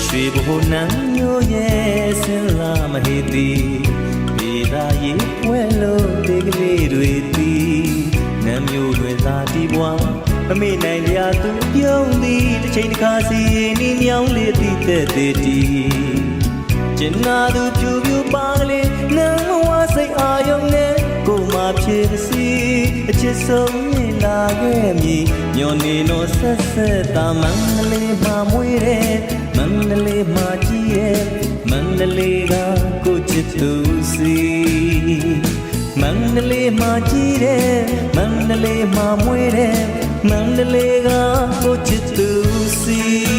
ရွှေဘိုနန်းမျိုးရဲ့ဆင်းလာမဟေတီပေသာရေးပွဲလို့ဒီကလေးတွေတီနန်းမျိုးတွေသာတီးပွားအမေနိုင်လျာသူပြုံးသည်တစ်ချိန်တစ်ခါစီနီးမြောင်းလေးတီးတဲ့တီကျင်နာသူပြူပြူပါကလေးနန်းဝါစိတ်အာယုံနဲ့ကိုမဖြစ်စီအချစ်ဆုံးနေလာခဲ့မည်ညော်နေတော့ဆက်ဆက်တာမန္တလေးမှာမွေးတယ်မန္တလေးမှာကြီးရဲ့မန္တလေးကကိုချစ်သူစီမန္တလေးမှာကြီးတယ်မန္တလေးမှာမွေးတယ်မန္တလေးကကိုချစ်သူစီ